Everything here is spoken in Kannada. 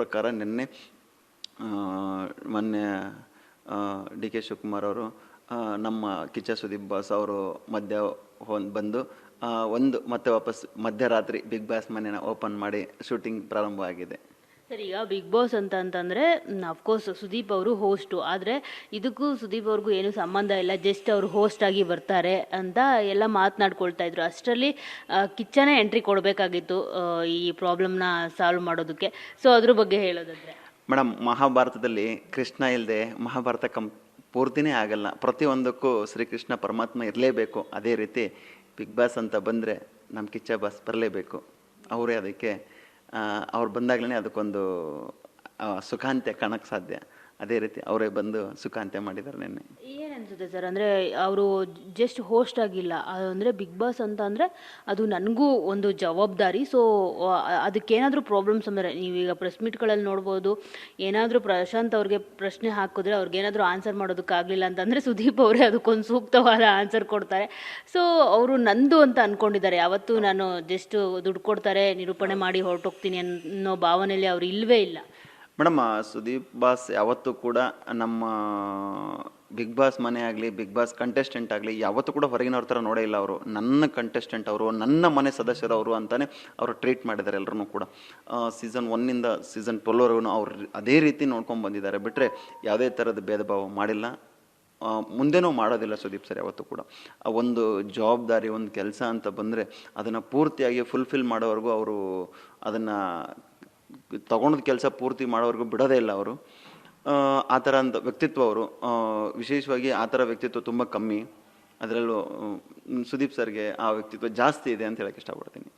ಪ್ರಕಾರ ನಿನ್ನೆ ಮೊನ್ನೆ ಡಿ ಕೆ ಶಿವಕುಮಾರ್ ಅವರು ನಮ್ಮ ಕಿಚ್ಚ ಸುದೀಪ್ ಬಾಸ್ ಅವರು ಬಂದು ಮತ್ತೆ ವಾಪಸ್ ಮಧ್ಯರಾತ್ರಿ ಬಿಗ್ ಬಾಸ್ ಮನೆನ ಓಪನ್ ಮಾಡಿ ಶೂಟಿಂಗ್ ಪ್ರಾರಂಭ ಆಗಿದೆ. ಸರ್, ಈಗ ಬಿಗ್ ಬಾಸ್ ಅಂತಂದರೆ ಅಫ್ಕೋರ್ಸ್ ಸುದೀಪ್ ಅವರು ಹೋಸ್ಟು, ಆದರೆ ಇದಕ್ಕೂ ಸುದೀಪ್ ಅವ್ರಿಗೂ ಏನೂ ಸಂಬಂಧ ಇಲ್ಲ, ಜಸ್ಟ್ ಅವರು ಹೋಸ್ಟ್ ಆಗಿ ಬರ್ತಾರೆ ಅಂತ ಎಲ್ಲ ಮಾತನಾಡ್ಕೊಳ್ತಾ ಇದ್ರು. ಅಷ್ಟರಲ್ಲಿ ಕಿಚ್ಚನೇ ಎಂಟ್ರಿ ಕೊಡಬೇಕಾಗಿತ್ತು ಈ ಪ್ರಾಬ್ಲಮ್ನ ಸಾಲ್ವ್ ಮಾಡೋದಕ್ಕೆ. ಸೊ ಅದ್ರ ಬಗ್ಗೆ ಹೇಳೋದಾದ್ರೆ ಮೇಡಮ್, ಮಹಾಭಾರತದಲ್ಲಿ ಕೃಷ್ಣ ಇಲ್ಲದೆ ಮಹಾಭಾರತ ಪೂರ್ತಿನೇ ಆಗಲ್ಲ. ಪ್ರತಿಯೊಂದಕ್ಕೂ ಶ್ರೀಕೃಷ್ಣ ಪರಮಾತ್ಮ ಇರಲೇಬೇಕು. ಅದೇ ರೀತಿ ಬಿಗ್ ಬಾಸ್ ಅಂತ ಬಂದರೆ ನಮ್ಮ ಕಿಚ್ಚ ಬಾಸ್ ಬರಲೇಬೇಕು. ಅವರೇ ಅದಕ್ಕೆ ಅವ್ರು ಬಂದಾಗಲೇ ಅದಕ್ಕೊಂದು ಸುಖಾಂತ್ಯ ಕಾಣಕ್ಕೆ ಸಾಧ್ಯ. ಅದೇ ರೀತಿ ಅವರೇ ಬಂದು ಸುಖಾಂತ್ಯ ಮಾಡಿದ್ದಾರೆ ನಿನ್ನೆ. ಏನನ್ಸುತ್ತೆ ಸರ್, ಅಂದರೆ ಅವರು ಜಸ್ಟ್ ಹೋಸ್ಟ್ ಆಗಿಲ್ಲ, ಅಂದರೆ ಬಿಗ್ ಬಾಸ್ ಅಂತ ಅಂದರೆ ಅದು ನನಗೂ ಒಂದು ಜವಾಬ್ದಾರಿ. ಸೊ ಅದಕ್ಕೇನಾದರೂ ಪ್ರಾಬ್ಲಮ್ಸ್ ಅಂದರೆ ನೀವೀಗ ಪ್ರೆಸ್ ಮೀಟ್ಗಳಲ್ಲಿ ನೋಡ್ಬೋದು, ಏನಾದರೂ ಪ್ರಶಾಂತ್ ಅವ್ರಿಗೆ ಪ್ರಶ್ನೆ ಹಾಕಿದ್ರೆ ಅವ್ರಿಗೇನಾದರೂ ಆನ್ಸರ್ ಮಾಡೋದಕ್ಕಾಗಲಿಲ್ಲ ಅಂತಂದರೆ ಸುದೀಪ್ ಅವರೇ ಅದಕ್ಕೊಂದು ಸೂಕ್ತವಾದ ಆನ್ಸರ್ ಕೊಡ್ತಾರೆ. ಸೊ ಅವರು ನಂದು ಅಂತ ಅಂದ್ಕೊಂಡಿದ್ದಾರೆ. ಯಾವತ್ತೂ ನಾನು ಜಸ್ಟ್ ದುಡ್ಡು ಕೊಡ್ತಾರೆ, ನಿರೂಪಣೆ ಮಾಡಿ ಹೊರಟೋಗ್ತೀನಿ ಅನ್ನೋ ಭಾವನೆಯಲ್ಲಿ ಅವ್ರು ಇಲ್ಲವೇ ಇಲ್ಲ. ಮೇಡಮ್, ಸುದೀಪ್ ಬಾಸ್ ಯಾವತ್ತೂ ಕೂಡ ನಮ್ಮ ಬಿಗ್ ಬಾಸ್ ಮನೆ ಆಗಲಿ, ಬಿಗ್ ಬಾಸ್ ಕಂಟೆಸ್ಟೆಂಟ್ ಆಗಲಿ ಯಾವತ್ತೂ ಕೂಡ ಹೊರಗಿನವ್ರ ಥರ ನೋಡೇ ಇಲ್ಲ. ಅವರು ನನ್ನ ಕಂಟೆಸ್ಟೆಂಟ್, ಅವರು ನನ್ನ ಮನೆ ಸದಸ್ಯರು ಅವರು ಅಂತಲೇ ಅವರು ಟ್ರೀಟ್ ಮಾಡಿದ್ದಾರೆ ಎಲ್ಲರೂ ಕೂಡ. ಸೀಸನ್ 1 ಸೀಸನ್ 12ವರೆಗೂ ಅವ್ರು ಅದೇ ರೀತಿ ನೋಡ್ಕೊಂಡು ಬಂದಿದ್ದಾರೆ. ಬಿಟ್ಟರೆ ಯಾವುದೇ ಥರದ ಭೇದ ಭಾವ ಮಾಡಿಲ್ಲ, ಮುಂದೆನೂ ಮಾಡೋದಿಲ್ಲ ಸುದೀಪ್ ಸರ್ ಯಾವತ್ತೂ ಕೂಡ. ಒಂದು ಜವಾಬ್ದಾರಿ, ಒಂದು ಕೆಲಸ ಅಂತ ಬಂದರೆ ಅದನ್ನು ಪೂರ್ತಿಯಾಗಿ ಫುಲ್ಫಿಲ್ ಮಾಡೋವರೆಗೂ ಅವರು ಅದನ್ನು ತಗೊಂಡದ ಕೆಲಸ ಪೂರ್ತಿ ಮಾಡೋವರೆಗೂ ಬಿಡೋದೇ ಇಲ್ಲ ಅವರು. ಆ ಥರ ಅಂತ ವ್ಯಕ್ತಿತ್ವ ಅವರು, ವಿಶೇಷವಾಗಿ ಆ ಥರ ವ್ಯಕ್ತಿತ್ವ ತುಂಬ ಕಮ್ಮಿ. ಅದರಲ್ಲೂ ಸುದೀಪ್ ಸರ್ಗೆ ಆ ವ್ಯಕ್ತಿತ್ವ ಜಾಸ್ತಿ ಇದೆ ಅಂತ ಹೇಳಕ್ಕೆ ಇಷ್ಟಪಡ್ತೀನಿ.